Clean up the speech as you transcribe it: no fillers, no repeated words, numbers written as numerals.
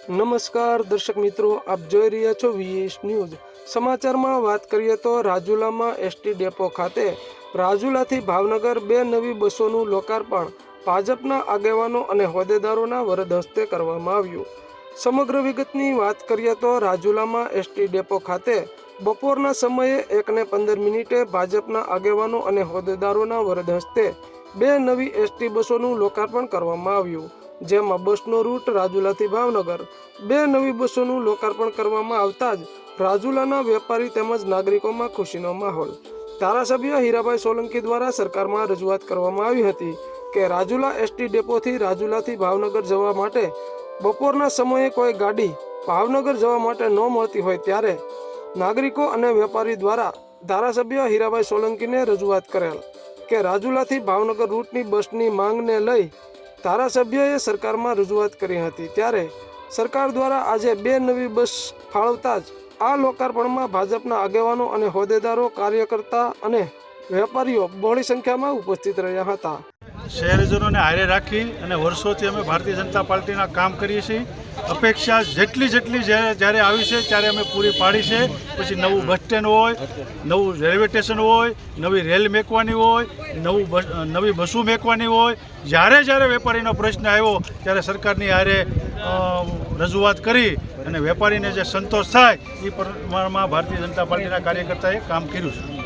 નમસ્કાર દર્શક મિત્રો, આપ જોઈ રહ્યા છો વીએસ ન્યૂઝ. સમાચારમાં વાત કરીએ તો રાજુલામાં એસટી ડેપો ખાતે રાજુલાથી ભાવનગર 2 નવી બસોનું લોકાર્પણ ભાજપના આગેવાનો અને હોદ્દેદારોના વરદ હસ્તે કરવામાં આવ્યું. સમગ્ર વિગતની વાત કરીએ તો રાજુલામાં એસટી ડેપો ખાતે બપોરના સમયે 1:15 ભાજપના આગેવાનો અને હોદ્દેદારોના વરદ હસ્તે 2 નવી એસટી બસોનું લોકાર્પણ કરવામાં આવ્યું, જેમાં બસનો રૂટ રાજુલાથી ભાવનગર. 2 નવી બસોનું લોકાર્પણ કરવામાં આવતા જ રાજુલાના વેપારી તેમજ નાગરિકોમાં ખુશીનો માહોલ. ધારાસભ્ય હીરાભાઈ સોલંકી દ્વારા સરકારમાં રજૂઆત કરવામાં આવી હતી કે રાજુલા એસટી ડેપોથી રાજુલાથી ભાવનગર જવા માટે બપોરના સમયે કોઈ ગાડી ભાવનગર જવા માટે ન મળતી હોય ત્યારે નાગરિકો અને વેપારી દ્વારા ધારાસભ્ય હીરાભાઈ સોલંકીને રજૂઆત કરેલ કે રાજુલાથી ભાવનગર રૂટની બસની માંગને લઈ ધારાસભ્યએ સરકારમાં રજૂઆત કરી હતી. ત્યારે સરકાર દ્વારા આજે 2 નવી બસ ફાળવતા જ આ લોકાર્પણમાં ભાજપના આગેવાનો અને હોદ્દેદારો, કાર્યકર્તા અને વેપારીઓ બહોળી સંખ્યામાં ઉપસ્થિત રહ્યા હતા. શહેરજનોને હારે રાખી અને વર્ષોથી અમે ભારતીય જનતા પાર્ટીના કામ કરીએ છીએ. અપેક્ષા જેટલી જ્યારે આવી છે ત્યારે અમે પૂરી પાડી છે. પછી નવું બસ સ્ટેન્ડ હોય, નવું રેલવે સ્ટેશન હોય, નવી રેલ મેકવાની હોય, નવી બસો મેકવાની હોય, જ્યારે વેપારીનો પ્રશ્ન આવ્યો ત્યારે સરકારની હારે રજૂઆત કરી અને વેપારીને જે સંતોષ થાય એ પ્રમાણમાં ભારતીય જનતા પાર્ટીના કાર્યકર્તાએ કામ કર્યું છે.